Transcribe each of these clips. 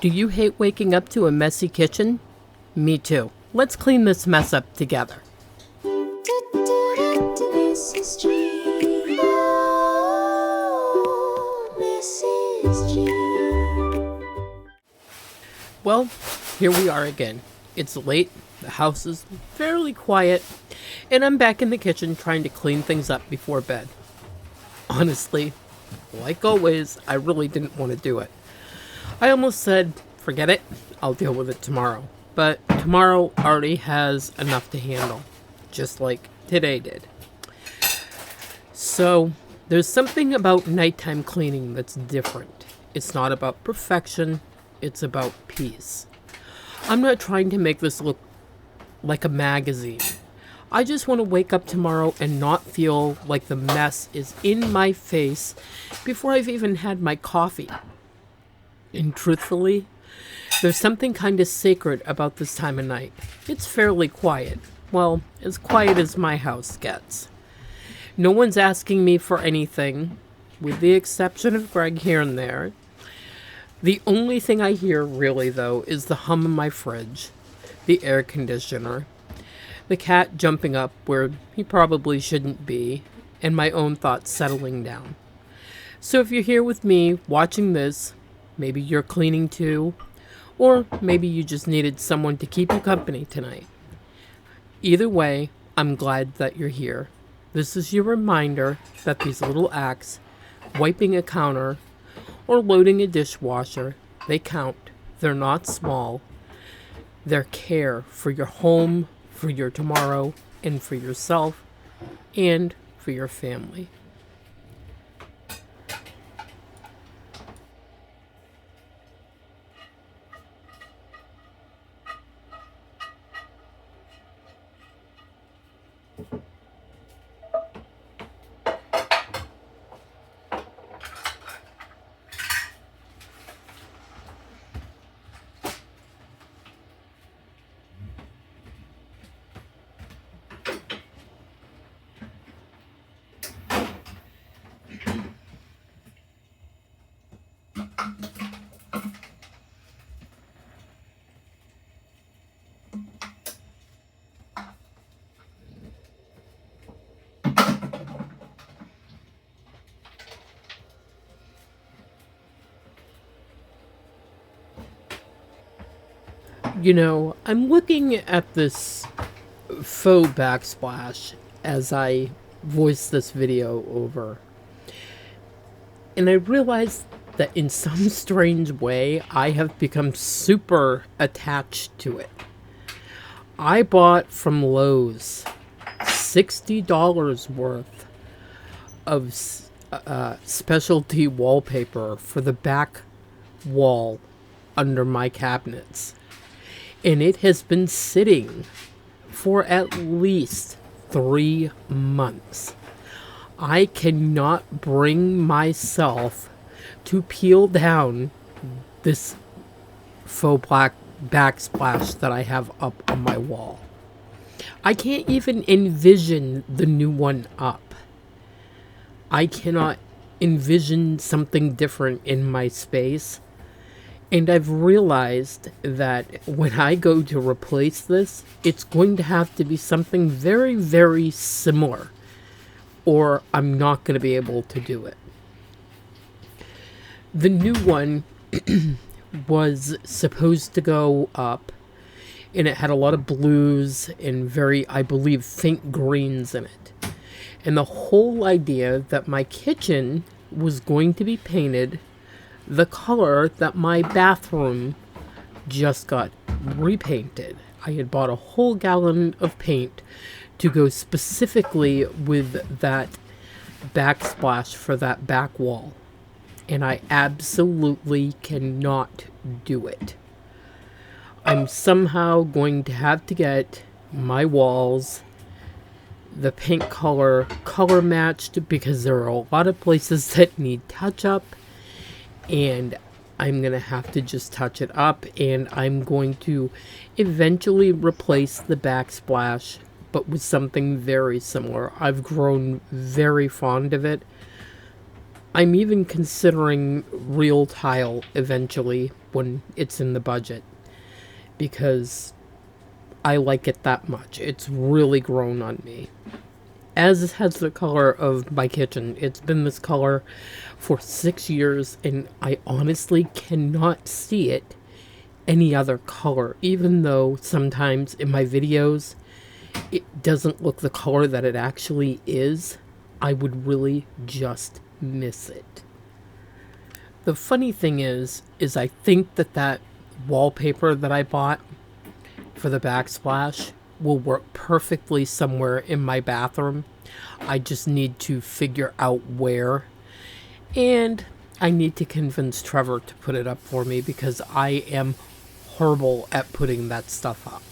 Do you hate waking up to a messy kitchen? Me too. Let's clean this mess up together. Mrs. G. Oh, Mrs. G. Well, here we are again. It's late, the house is fairly quiet, and I'm back in the kitchen trying to clean things up before bed. Honestly, like always, I really didn't want to do it. I almost said, forget it, I'll deal with it tomorrow. But tomorrow already has enough to handle, just like today did. So, there's something about nighttime cleaning that's different. It's not about perfection, it's about peace. I'm not trying to make this look like a magazine. I just want to wake up tomorrow and not feel like the mess is in my face before I've even had my coffee. And truthfully, there's something kind of sacred about this time of night. It's fairly quiet. Well, as quiet as my house gets. No one's asking me for anything, with the exception of Greg here and there. The only thing I hear, really, though, is the hum of my fridge, the air conditioner, the cat jumping up where he probably shouldn't be, and my own thoughts settling down. So if you're here with me watching this, maybe you're cleaning too, or maybe you just needed someone to keep you company tonight. Either way, I'm glad that you're here. This is your reminder that these little acts, wiping a counter or loading a dishwasher, they count. They're not small. They're care for your home, for your tomorrow, and for yourself, and for your family. You know, I'm looking at this faux backsplash as I voice this video over. And I realized that in some strange way, I have become super attached to it. I bought from Lowe's $60 worth of specialty wallpaper for the back wall under my cabinets. And it has been sitting for at least 3 months. I cannot bring myself to peel down this faux black backsplash that I have up on my wall. I can't even envision the new one up. I cannot envision something different in my space. And I've realized that when I go to replace this, it's going to have to be something very, very similar, or I'm not going to be able to do it. The new one was supposed to go up, and it had a lot of blues and very, I believe, faint greens in it. And the whole idea that my kitchen was going to be painted the color that my bathroom just got repainted. I had bought a whole gallon of paint to go specifically with that backsplash for that back wall. And I absolutely cannot do it. I'm somehow going to have to get my walls the paint color matched, because there are a lot of places that need touch up. And I'm going to have to just touch it up, and I'm going to eventually replace the backsplash, but with something very similar. I've grown very fond of it. I'm even considering real tile eventually when it's in the budget because I like it that much. It's really grown on me. As has the color of my kitchen. It's been this color for 6 years, and I honestly cannot see it any other color, even though sometimes in my videos it doesn't look the color that it actually is. I would really just miss it. The funny thing is I think that wallpaper that I bought for the backsplash will work perfectly somewhere in my bathroom. I just need to figure out where. And I need to convince Trevor to put it up for me because I am horrible at putting that stuff up.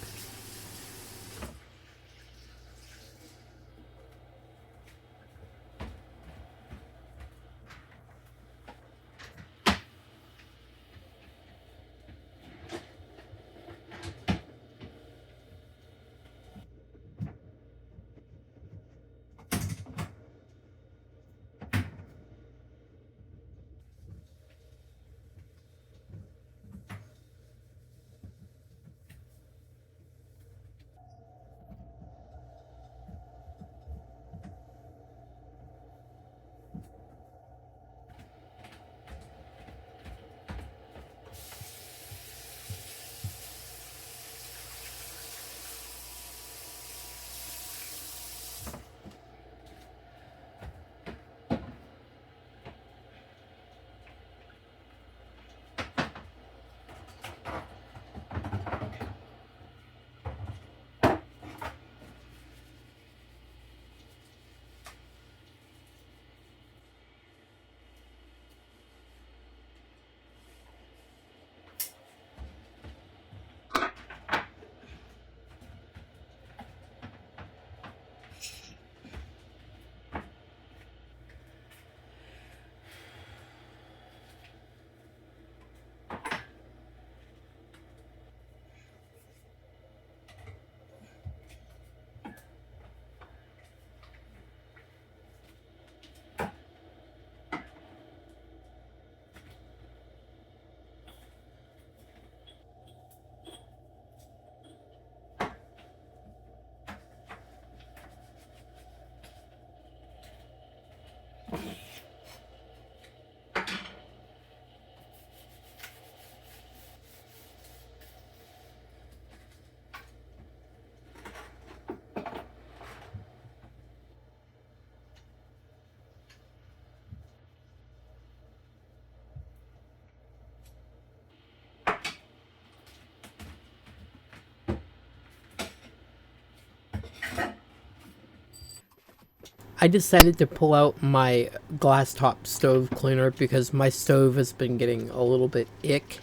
I decided to pull out my glass top stove cleaner because my stove has been getting a little bit ick.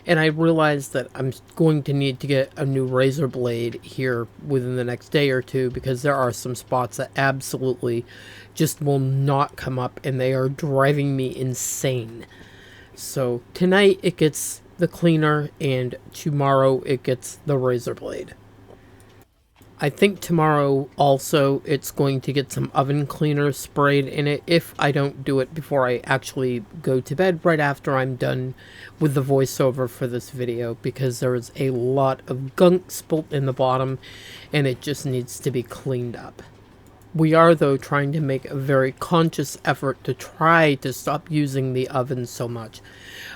And I realized that I'm going to need to get a new razor blade here within the next day or two because there are some spots that absolutely just will not come up and they are driving me insane. So tonight it gets the cleaner and tomorrow it gets the razor blade. I think tomorrow also it's going to get some oven cleaner sprayed in it if I don't do it before I actually go to bed right after I'm done with the voiceover for this video because there is a lot of gunk spilt in the bottom and it just needs to be cleaned up. We are, though, trying to make a very conscious effort to try to stop using the oven so much.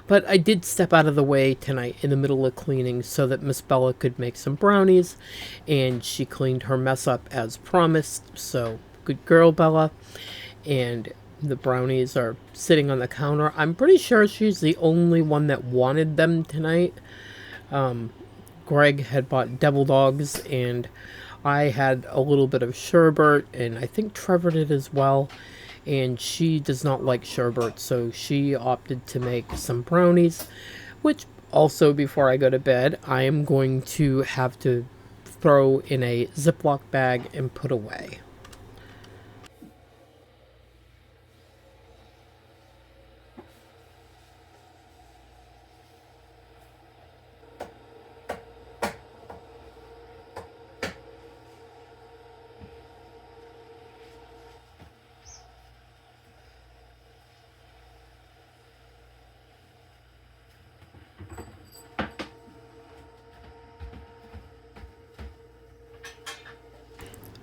But I did step out of the way tonight in the middle of cleaning so that Miss Bella could make some brownies, and she cleaned her mess up as promised, so good girl, Bella. And the brownies are sitting on the counter. I'm pretty sure she's the only one that wanted them tonight. Greg had bought devil dogs, and I had a little bit of sherbet, and I think Trevor did as well. And she does not like sherbet, so she opted to make some brownies, which also, before I go to bed, I am going to have to throw in a Ziploc bag and put away.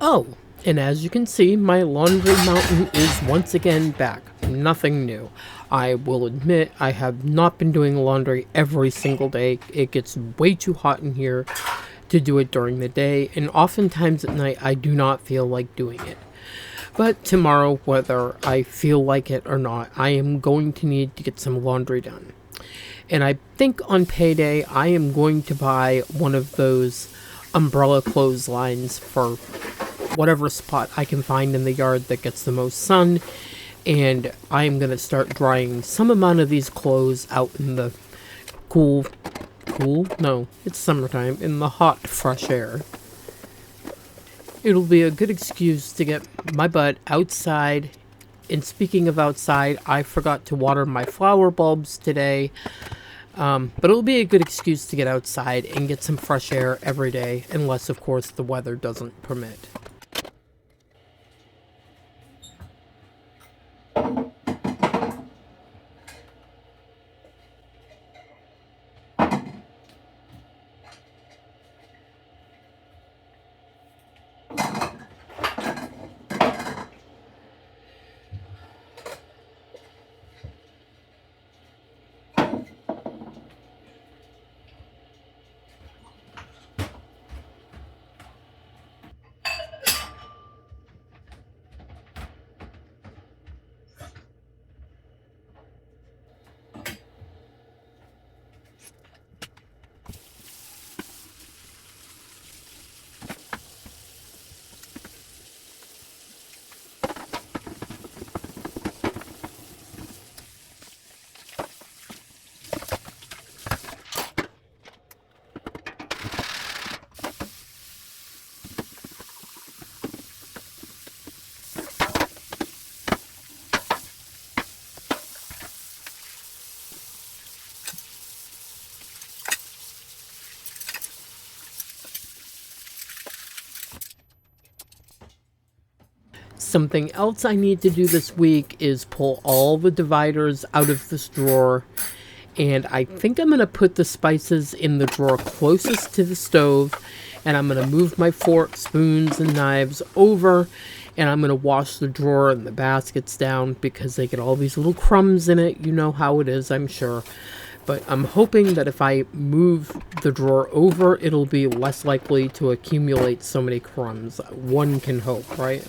Oh, and as you can see, my laundry mountain is once again back. Nothing new. I will admit I have not been doing laundry every single day. It gets way too hot in here to do it during the day, and oftentimes at night I do not feel like doing it. But tomorrow, whether I feel like it or not, I am going to need to get some laundry done. And I think on payday, I am going to buy one of those umbrella clotheslines for whatever spot I can find in the yard that gets the most sun. And I am going to start drying some amount of these clothes out in the cool? No, it's summertime, in the hot, fresh air. It'll be a good excuse to get my butt outside. And speaking of outside, I forgot to water my flower bulbs today. But it'll be a good excuse to get outside and get some fresh air every day, unless, of course, the weather doesn't permit. Something else I need to do this week is pull all the dividers out of this drawer. And I think I'm going to put the spices in the drawer closest to the stove. And I'm going to move my forks, spoons, and knives over. And I'm going to wash the drawer and the baskets down because they get all these little crumbs in it. You know how it is, I'm sure. But I'm hoping that if I move the drawer over, it'll be less likely to accumulate so many crumbs. One can hope, right?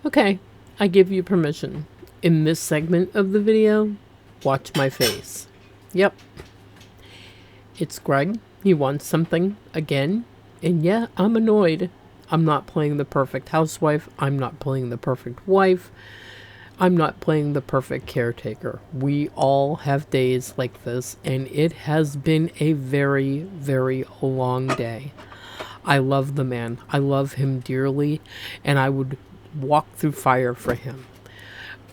Okay, I give you permission. In this segment of the video, watch my face. Yep. It's Greg. He wants something again. And yeah, I'm annoyed. I'm not playing the perfect housewife. I'm not playing the perfect wife. I'm not playing the perfect caretaker. We all have days like this, and it has been a very, very long day. I love the man. I love him dearly, and I would walk through fire for him.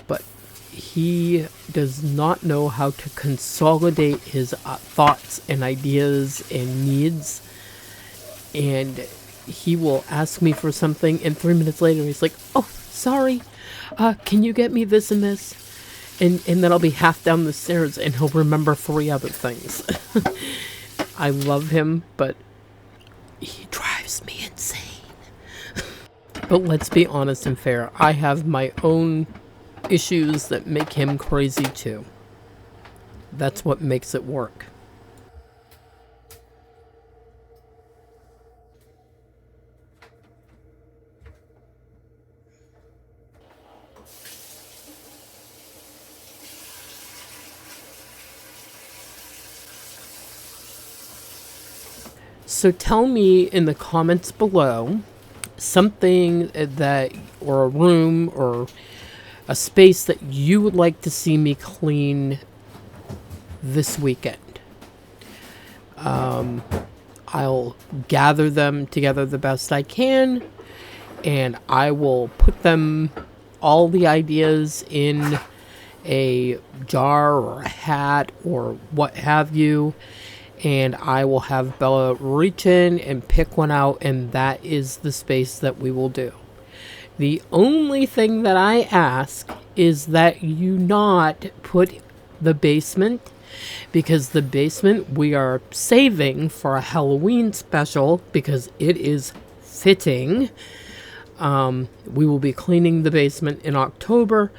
But he does not know how to consolidate his thoughts and ideas and needs. And he will ask me for something, and 3 minutes later he's like, "Oh, sorry, can you get me this and this?" And then I'll be half down the stairs and he'll remember 3 other things. I love him, but he drives me insane. But let's be honest and fair. I have my own issues that make him crazy too. That's what makes it work. So tell me in the comments below something that, or a room or a space that you would like to see me clean this weekend. I'll gather them together the best I can, and I will put them, all the ideas, in a jar or a hat or what have you, and I will have Bella reach in and pick one out, and that is the space that we will do. The only thing that I ask is that you not put the basement, because the basement we are saving for a Halloween special because it is fitting. We will be cleaning the basement in October,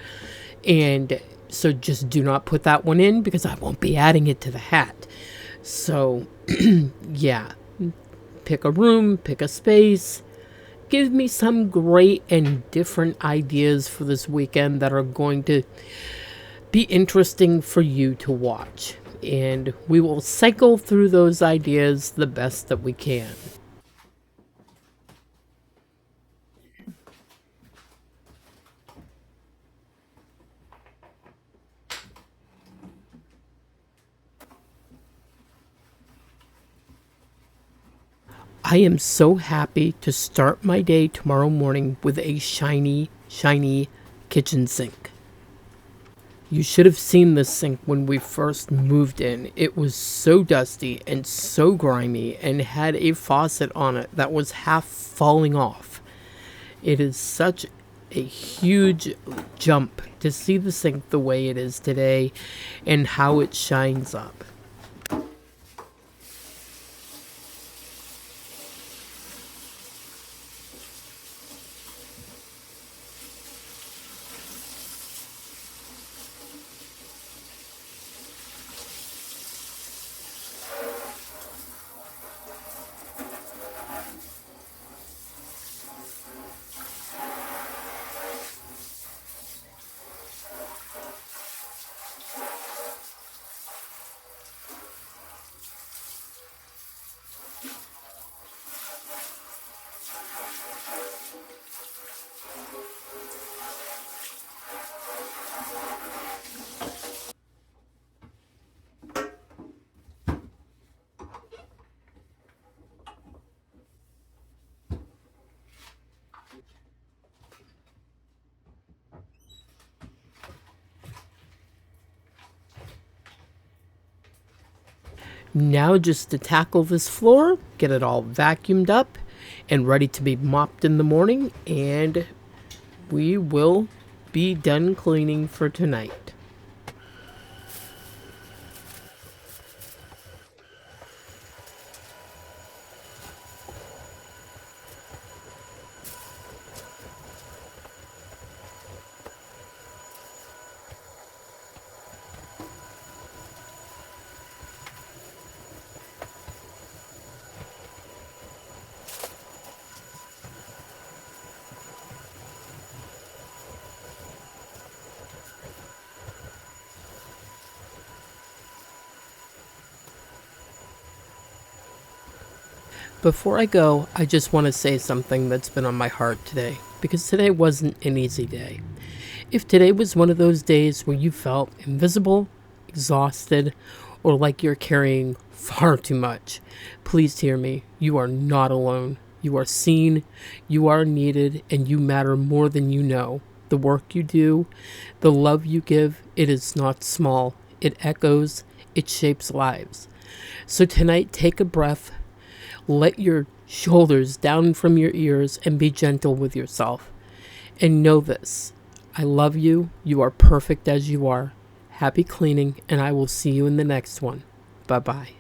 and so just do not put that one in because I won't be adding it to the hat. So yeah, pick a room, pick a space. Give me some great and different ideas for this weekend that are going to be interesting for you to watch. And we will cycle through those ideas the best that we can. I am so happy to start my day tomorrow morning with a shiny, shiny kitchen sink. You should have seen this sink when we first moved in. It was so dusty and so grimy and had a faucet on it that was half falling off. It is such a huge jump to see the sink the way it is today and how it shines up. Now just to tackle this floor, get it all vacuumed up and ready to be mopped in the morning, and we will be done cleaning for tonight. Before I go, I just want to say something that's been on my heart today, because today wasn't an easy day. If today was one of those days where you felt invisible, exhausted, or like you're carrying far too much, please hear me. You are not alone. You are seen, you are needed, and you matter more than you know. The work you do, the love you give, it is not small. It echoes, it shapes lives. So tonight, take a breath. Let your shoulders down from your ears and be gentle with yourself. And know this, I love you. You are perfect as you are. Happy cleaning, and I will see you in the next one. Bye-bye.